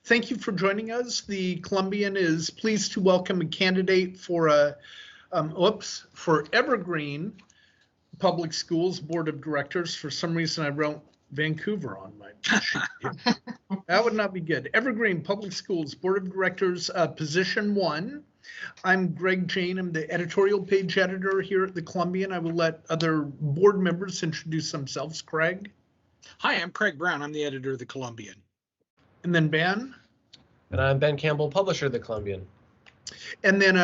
Thank you for joining us. The Columbian is pleased to welcome a candidate for Evergreen Public Schools Board of Directors. For some reason, I wrote Vancouver on my sheet. That would not be good. Evergreen Public Schools Board of Directors, Position 1. I'm Greg Jane. I'm the editorial page editor here at the Columbian. I will let other board members introduce themselves. Craig. Hi, I'm Craig Brown. I'm the editor of the Columbian. And then Ben. And I'm Ben Campbell, publisher of the Columbian. And then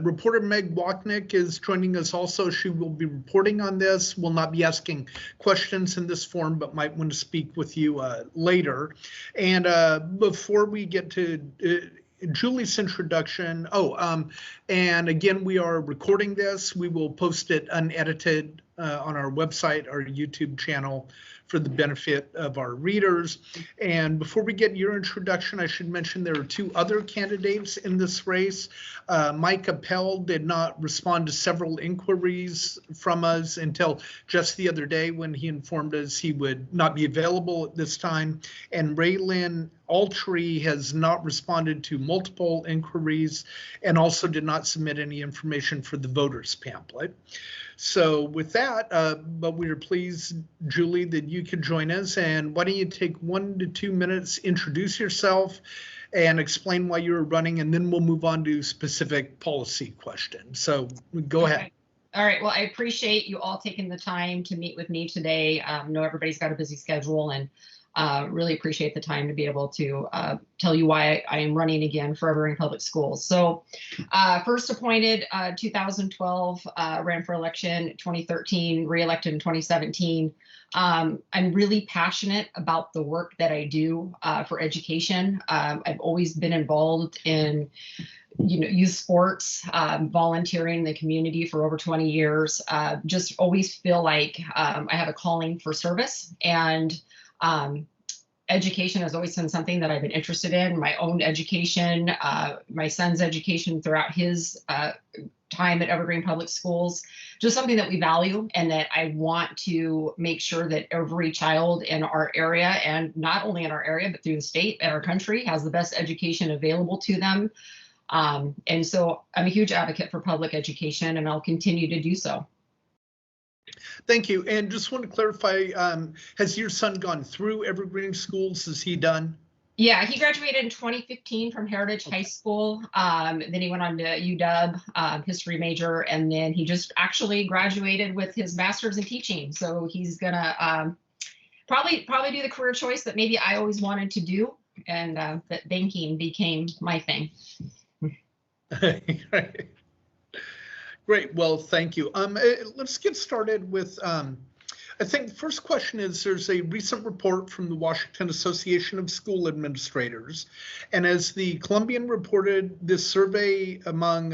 reporter Meg Wachnick is joining us also. She will be reporting on this, will not be asking questions in this forum, but might want to speak with you later. And before we get to Julie's introduction, and again, we are recording this. We will post it unedited on our website, our YouTube channel, for the benefit of our readers. And before we get your introduction, I should mention there are two other candidates in this race. Mike Appel did not respond to several inquiries from us until just the other day when he informed us he would not be available at this time. And Raelynne Altree has not responded to multiple inquiries and also did not submit any information for the voters pamphlet. So with that, but we are pleased, Julie, that you could join us. And why don't you take 1 to 2 minutes, introduce yourself and explain why you're running, and then we'll move on to specific policy questions. So go ahead. All right. Well, I appreciate you all taking the time to meet with me today. I know everybody's got a busy schedule, and really appreciate the time to be able to tell you why I am running again for Evergreen Public Schools. So first appointed 2012, ran for election 2013, re-elected in 2017. I'm really passionate about the work that I do for education. I've always been involved in youth sports, volunteering in the community for over 20 years. Just always feel like I have a calling for service, and education has always been something that I've been interested in. My own education, my son's education throughout his time at Evergreen Public Schools, just something that we value and that I want to make sure that every child in our area, and not only in our area, but through the state and our country, has the best education available to them. And so I'm a huge advocate for public education, and I'll continue to do so. Thank you. And just want to clarify, has your son gone through Evergreen Schools? Is he done? Yeah, he graduated in 2015 from Heritage High School. Then he went on to UW, history major, and then he just actually graduated with his master's in teaching. So he's gonna probably do the career choice that maybe I always wanted to do, and that banking became my thing. Great. Well, thank you. Let's get started with, I think the first question is, there's a recent report from the Washington Association of School Administrators. And as the Columbian reported, this survey among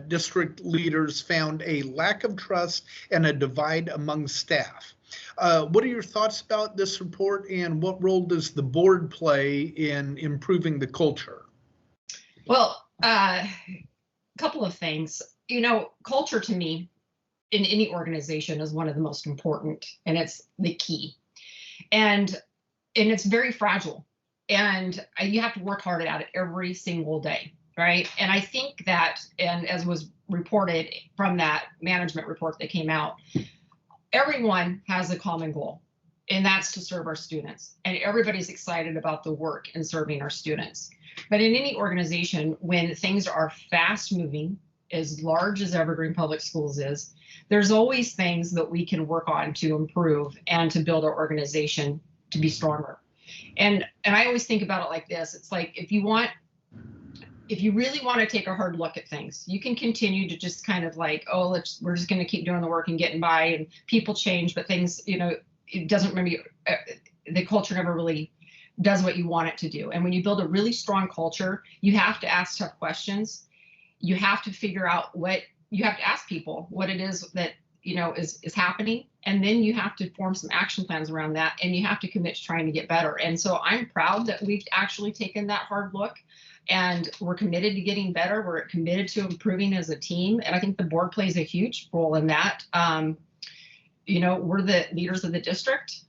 district leaders found a lack of trust and a divide among staff. What are your thoughts about this report, and what role does the board play in improving the culture? Well, a couple of things. Culture to me in any organization is one of the most important, and it's the key. And it's very fragile, and you have to work hard at it every single day, right? And I think that, and as was reported from that management report that came out, everyone has a common goal, and that's to serve our students. And everybody's excited about the work in serving our students. But in any organization, when things are fast moving, as large as Evergreen Public Schools is, there's always things that we can work on to improve and to build our organization to be stronger. And I always think about it like this. It's like, if you really want to take a hard look at things, you can continue to just kind of like, we're just going to keep doing the work and getting by, and people change, but things, it doesn't really, the culture never really does what you want it to do. And when you build a really strong culture, you have to ask tough questions. You have to figure out you have to ask people what it is that, is happening. And then you have to form some action plans around that, and you have to commit to trying to get better. And so I'm proud that we've actually taken that hard look, and we're committed to getting better. We're committed to improving as a team. And I think the board plays a huge role in that. We're the leaders of the district.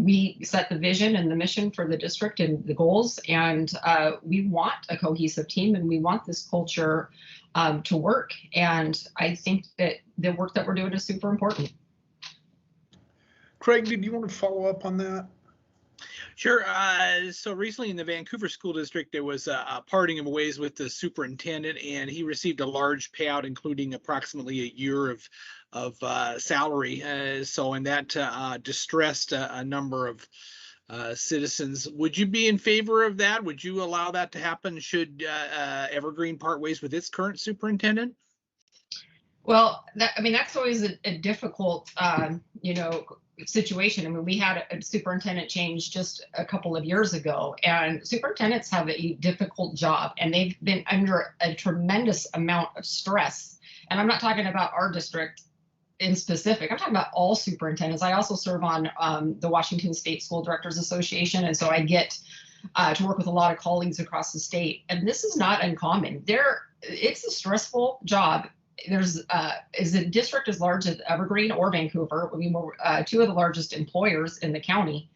we set the vision and the mission for the district and the goals, and we want a cohesive team, and we want this culture to work. And I think that the work that we're doing is super important. Craig, did you want to follow up on that? Sure. So recently in the Vancouver School District, there was a parting of ways with the superintendent, and he received a large payout, including approximately a year of salary. And that distressed a number of citizens. Would you be in favor of that? Would you allow that to happen should Evergreen part ways with its current superintendent? Well, that's always a difficult, situation. I mean, we had a superintendent change just a couple of years ago, and superintendents have a difficult job, and they've been under a tremendous amount of stress. And I'm not talking about our district in specific. I'm talking about all superintendents. I also serve on the Washington State School Directors Association, and so I get to work with a lot of colleagues across the state. And this is not uncommon. It's a stressful job. Is a district as large as Evergreen or Vancouver. I mean, we're two of the largest employers in the county.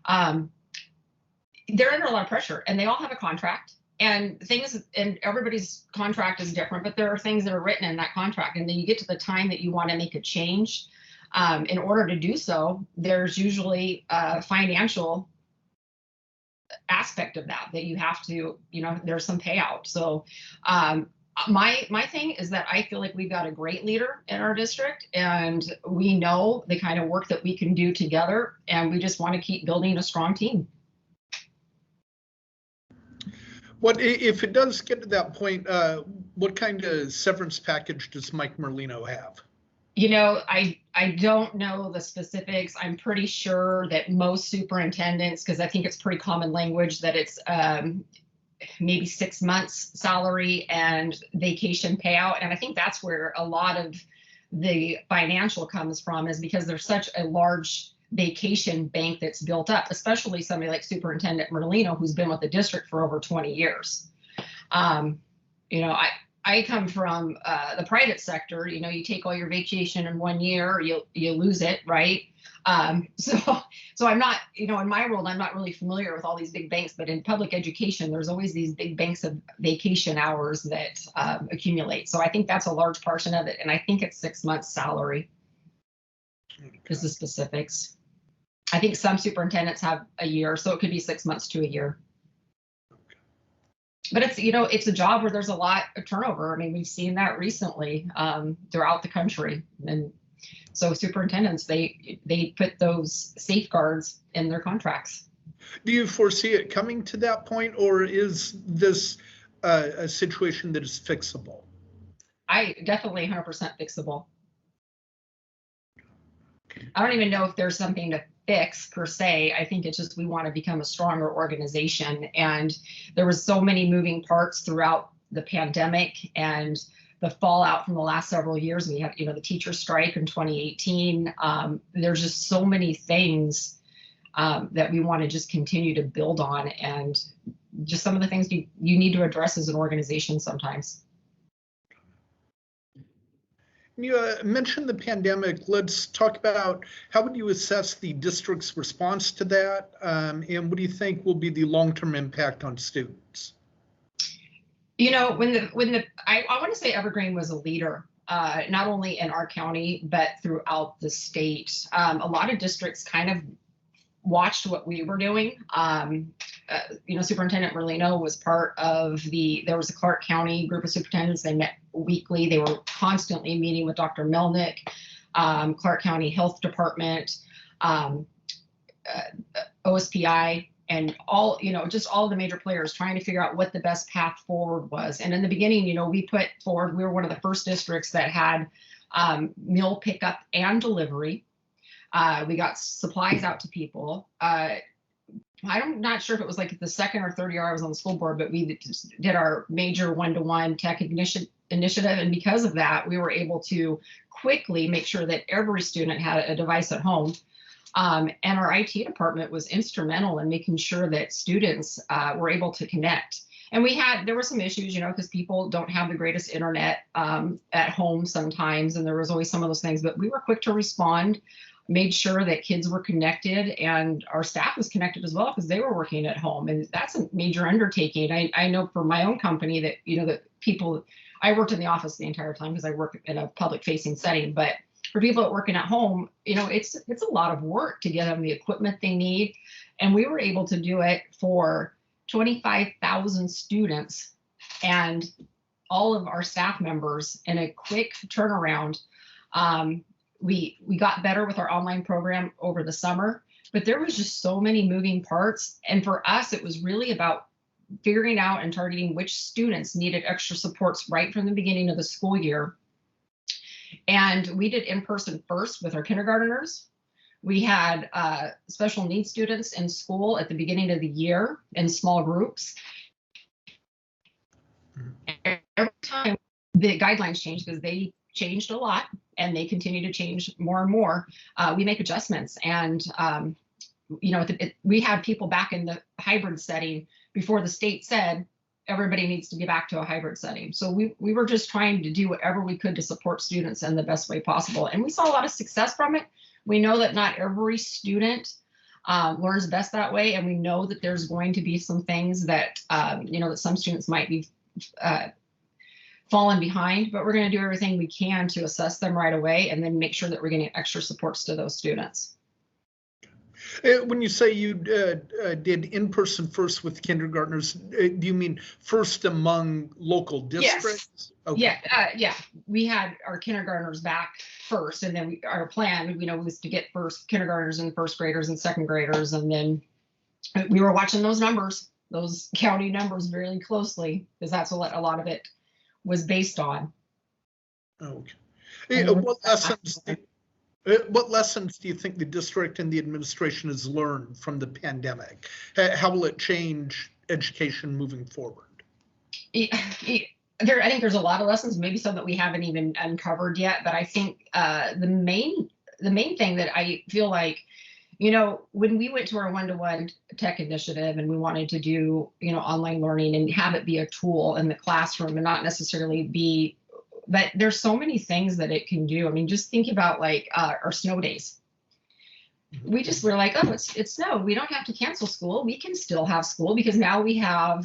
They're under a lot of pressure, and they all have a contract. And everybody's contract is different, but there are things that are written in that contract. And then you get to the time that you want to make a change. In order to do so, there's usually a financial aspect of that you have to, there's some payout. So my thing is that I feel like we've got a great leader in our district, and we know the kind of work that we can do together, and we just want to keep building a strong team. What if it does get to that point? What kind of severance package does Mike Merlino have? I don't know the specifics. I'm pretty sure that most superintendents, because I think it's pretty common language, that it's maybe 6 months salary and vacation payout. And I think that's where a lot of the financial comes from, is because there's such a large vacation bank that's built up, especially somebody like Superintendent Merlino, who's been with the district for over 20 years. I come from the private sector. You take all your vacation in 1 year, you lose it, right? So I'm not, in my world, I'm not really familiar with all these big banks, but in public education, there's always these big banks of vacation hours that accumulate. So I think that's a large portion of it. And I think it's 6 months salary is the specifics. I think some superintendents have a year, so it could be 6 months to a year. But it's a job where there's a lot of turnover. I mean, we've seen that recently throughout the country. And so superintendents, they put those safeguards in their contracts. Do you foresee it coming to that point, or is this a situation that is fixable? I definitely 100% fixable. I don't even know if there's something to fix per se. I think it's just we want to become a stronger organization. And there was so many moving parts throughout the pandemic and the fallout from the last several years. We had, the teacher strike in 2018. There's just so many things that we want to just continue to build on, and just some of the things you need to address as an organization sometimes. You mentioned the pandemic. Let's talk about how would you assess the district's response to that, and what do you think will be the long-term impact on students? I want to say Evergreen was a leader, not only in our county, but throughout the state. A lot of districts kind of watched what we were doing. Superintendent Merlino was part of there was a Clark County group of superintendents. They met weekly. They were constantly meeting with Dr. Melnick, Clark County Health Department, OSPI, and all, just all the major players trying to figure out what the best path forward was. And in the beginning, we put forward, we were one of the first districts that had meal pickup and delivery. We got supplies out to people. I'm not sure if it was like the second or third year I was on the school board, but we did our major one-to-one tech initiative. And because of that, we were able to quickly make sure that every student had a device at home. And our IT department was instrumental in making sure that students were able to connect. And there were some issues, because people don't have the greatest internet at home sometimes, and there was always some of those things, but we were quick to respond. made sure that kids were connected and our staff was connected as well because they were working at home. And that's a major undertaking. I know for my own company that, that people, I worked in the office the entire time because I work in a public facing setting, but for people that working at home, it's a lot of work to get them the equipment they need. And we were able to do it for 25,000 students and all of our staff members in a quick turnaround. We got better with our online program over the summer, but there was just so many moving parts. And for us, it was really about figuring out and targeting which students needed extra supports right from the beginning of the school year. And we did in-person first with our kindergartners. We had special needs students in school at the beginning of the year in small groups. Every time the guidelines changed, because they changed a lot and they continue to change more and more, we make adjustments. And we had people back in the hybrid setting before the state said everybody needs to get back to a hybrid setting. So we were just trying to do whatever we could to support students in the best way possible. And we saw a lot of success from it. We know that not every student learns best that way. And we know that there's going to be some things that, that some students might be falling behind, but we're going to do everything we can to assess them right away and then make sure that we're getting extra supports to those students. When you say you did in-person first with kindergartners, do you mean first among local districts? Yes. Okay. Yeah. We had our kindergartners back first, and then our plan, was to get first kindergartners and first graders and second graders, and then we were watching those numbers, those county numbers, very closely, because that's what a lot of it was based on. Okay. What lessons do you think the district and the administration has learned from the pandemic? How will it change education moving forward? I think there's a lot of lessons, maybe some that we haven't even uncovered yet. But I think the main thing that I feel like, when we went to our one-to-one tech initiative and we wanted to do, online learning and have it be a tool in the classroom and not necessarily be. But there's so many things that it can do. I mean, just think about like our snow days. We just were like, oh, it's snow. We don't have to cancel school. We can still have school because now we have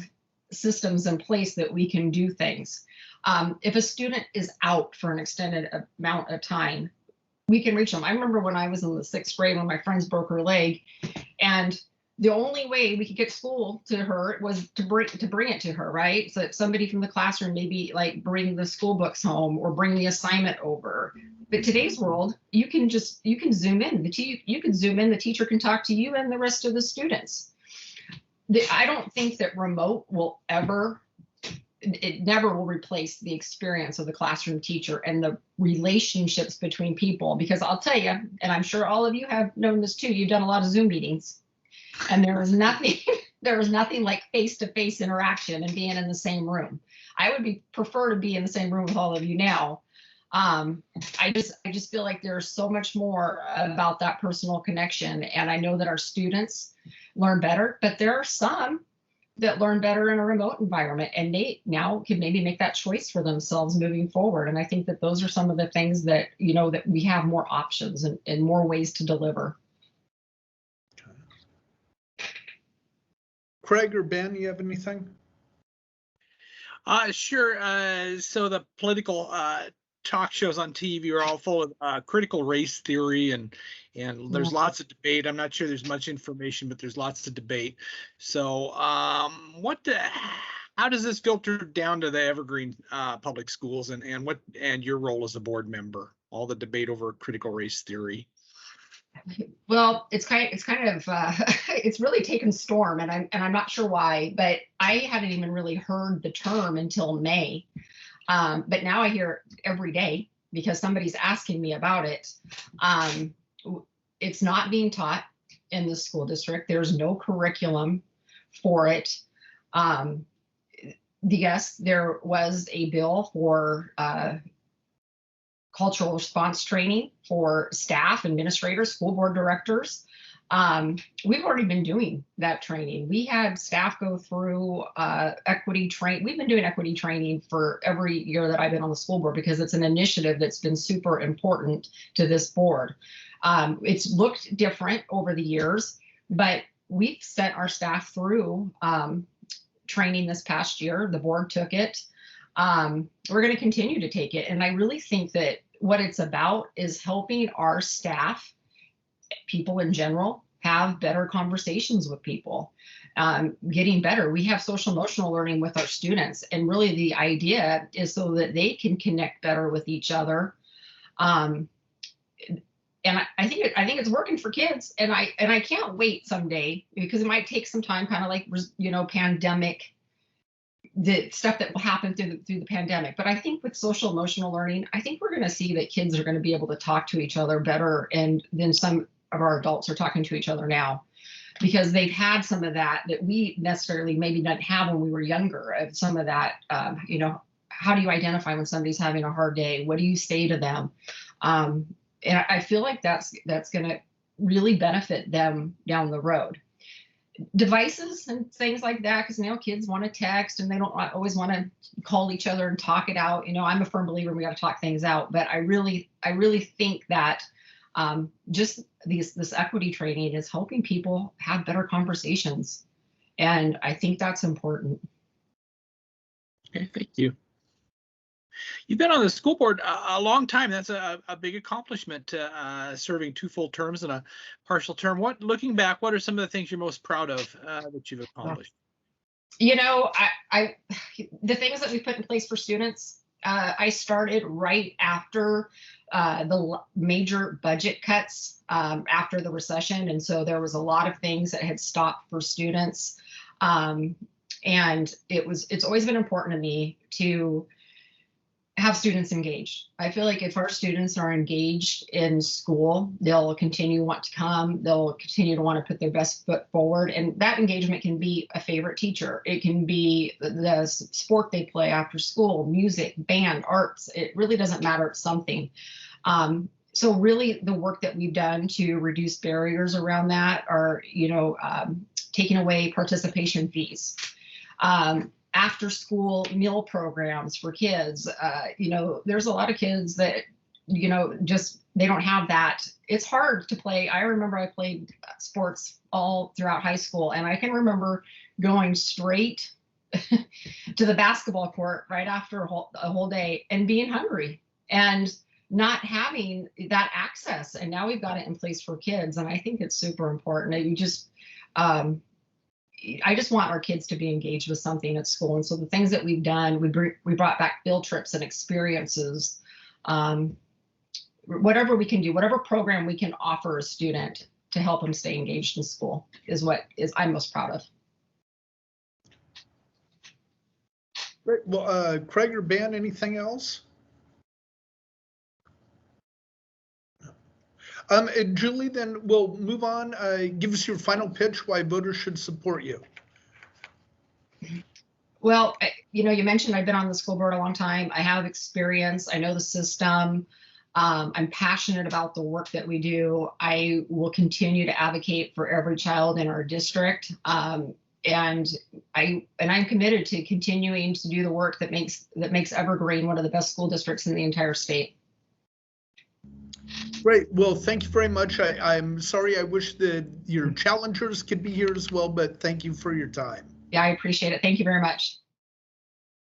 systems in place that we can do things. If a student is out for an extended amount of time, we can reach them. I remember when I was in the 6th grade when my friends broke her leg, and the only way we could get school to her was to bring it to her, right? So that somebody from the classroom maybe like bring the school books home or bring the assignment over. But today's world, you can zoom in. You can zoom in. The teacher can talk to you and the rest of the students. I don't think that remote will ever. It never will replace the experience of the classroom teacher and the relationships between people. Because I'll tell you, and I'm sure all of you have known this too. You've done a lot of Zoom meetings. And there is nothing like face-to-face interaction and being in the same room. I would prefer to be in the same room with all of you now. I just feel like there's so much more about that personal connection. And I know that our students learn better, but there are some that learn better in a remote environment, and they now can maybe make that choice for themselves moving forward. And I think that those are some of the things that, that we have more options and more ways to deliver. Craig or Ben, you have anything? Sure. So the political talk shows on TV are all full of critical race theory, and there's lots of debate. I'm not sure there's much information, but there's lots of debate. So how does this filter down to the Evergreen Public Schools and your role as a board member? All the debate over critical race theory. Well, it's really taken storm, and I'm not sure why, but I hadn't even really heard the term until May. But now I hear it every day because somebody's asking me about it. It's not being taught in the school district. There's no curriculum for it. Yes, there was a bill for cultural response training for staff, administrators, school board directors. We've already been doing that training. We had staff go through equity training. We've been doing equity training for every year that I've been on the school board because it's an initiative that's been super important to this board. It's looked different over the years, but we've sent our staff through training this past year. The board took it. We're going to continue to take it. And I really think that what it's about is helping our staff, people in general, have better conversations with people, getting better. We have social emotional learning with our students, and really the idea is so that they can connect better with each other. And I think it's working for kids, and I can't wait someday, because it might take some time, kind of like, you know, pandemic, the stuff that will happen through the pandemic. But I think with social emotional learning, I think we're going to see that kids are going to be able to talk to each other better, and than some of our adults are talking to each other now, because they've had some of that we necessarily maybe didn't have when we were younger. Of some of that, you know, how do you identify when somebody's having a hard day? What do you say to them? And I feel like that's going to really benefit them down the road. Devices and things like that, because now kids want to text and they don't always want to call each other and talk it out. You know, I'm a firm believer we got to talk things out, but I really think that just this equity training is helping people have better conversations, and I think that's important. Okay, thank you. You've been on the school board a long time. That's a big accomplishment, serving 2 full terms and a partial term. Looking back, what are some of the things you're most proud of that you've accomplished? You know, the things that we put in place for students, I started right after the major budget cuts after the recession. And so there was a lot of things that had stopped for students. And it's always been important to me to have students engaged. I feel like if our students are engaged in school, they'll continue to want to come, they'll continue to want to put their best foot forward. And that engagement can be a favorite teacher. It can be the sport they play after school, music, band, arts. It really doesn't matter. It's something. So really the work that we've done to reduce barriers around that are, you know, taking away participation fees. After school meal programs for kids. You know, there's a lot of kids that, you know, just, they don't have that. It's hard to play. I remember I played sports all throughout high school, and I can remember going straight to the basketball court right after a whole day and being hungry and not having that access. And now we've got it in place for kids, and I think it's super important. You just, I just want our kids to be engaged with something at school. And so the things that we've done, we brought back field trips and experiences, whatever we can do, whatever program we can offer a student to help them stay engaged in school is what I'm most proud of. Great. Well, Craig or Ben, anything else? Julie, then we'll move on. Give us your final pitch why voters should support you. Well, you know, you mentioned I've been on the school board a long time. I have experience. I know the system. I'm passionate about the work that we do. I will continue to advocate for every child in our district. And I'm committed to continuing to do the work that makes Evergreen one of the best school districts in the entire state. Great. Well, thank you very much. I'm sorry. I wish that your challengers could be here as well, but thank you for your time. Yeah, I appreciate it. Thank you very much.